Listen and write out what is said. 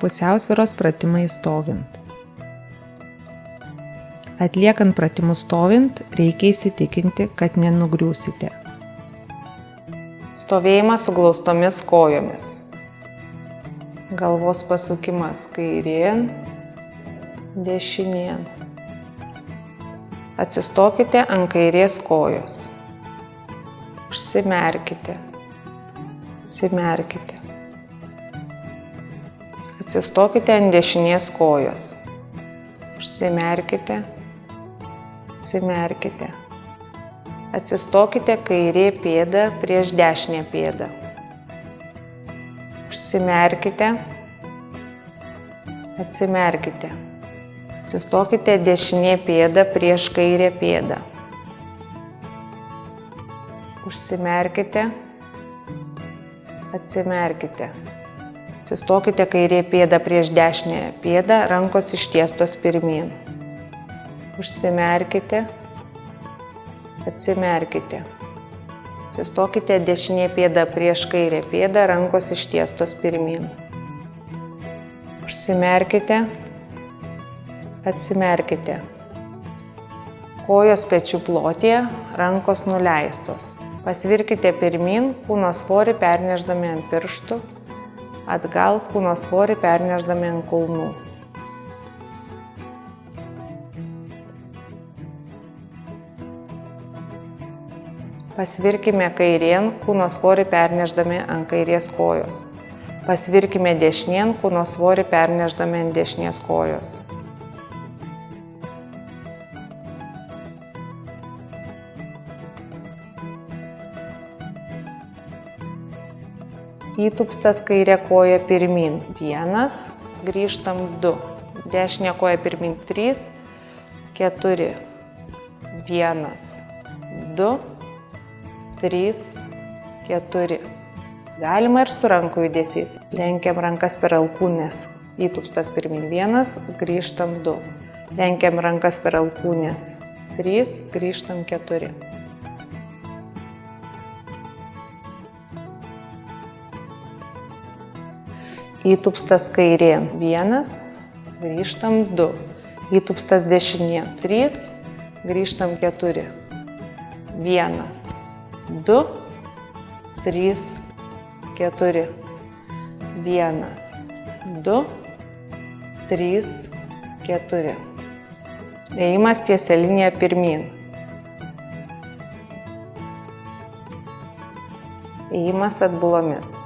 Pusiausvyros pratimai stovint. Atliekant pratimus stovint, reikia įsitikinti, kad nenugriūsite. Stovėjimas su glaustomis kojomis. Galvos pasukimas kairėn, dešinėn. Atsistokite ant kairės kojos. Užsimerkite. Atsimerkite. Atsistokite ant dešinės kojos. Užsimerkite. Atsimerkite. Atsistokite kairė pėda prieš dešinę pėdą. Užsimerkite. Atsimerkite. Atsistokite dešinė pėda prieš kairę pėdą. Užsimerkite. Atsimerkite. Atsistokite kairė pėda prieš dešinę pėdą, rankos ištiestos pirmyn. Užsimerkite. Atsimerkite. Atsistokite dešinė pėda prieš kairę pėdą, rankos ištiestos pirmyn. Užsimerkite. Atsimerkite. Kojos pečių plotyje, rankos nuleistos. Pasvirkite pirmyn, kūno svorį pernešdami ant pirštų, atgal kūno svorį pernešdami ant kulnų. Pasvirkime kairėn, kūno svorį pernešdami ant kairės kojos. Pasvirkime dešinėn, kūno svorį pernešdami ant dešinės kojos. Įtūpstas kairė koja pirmyn. 1, grįžtam 2. Dešinė koja pirmyn 3, 4. 1, 2, 3, 4. Galima ir su rankų judesiais. Lenkiam rankas per alkūnes. Įtūpstas pirmyn 1, grįžtam 2. Lenkiam rankas per alkūnes 3, grįžtam 4. Įtūpstas kairėn 1, grįžtam 2. Įtūpstas dešinėn 3, grįžtam 4. 1, 2, 3, 4. 1, 2, 3, 4. Ėjimas tiesia linija pirmyn. Ėjimas atbulomis.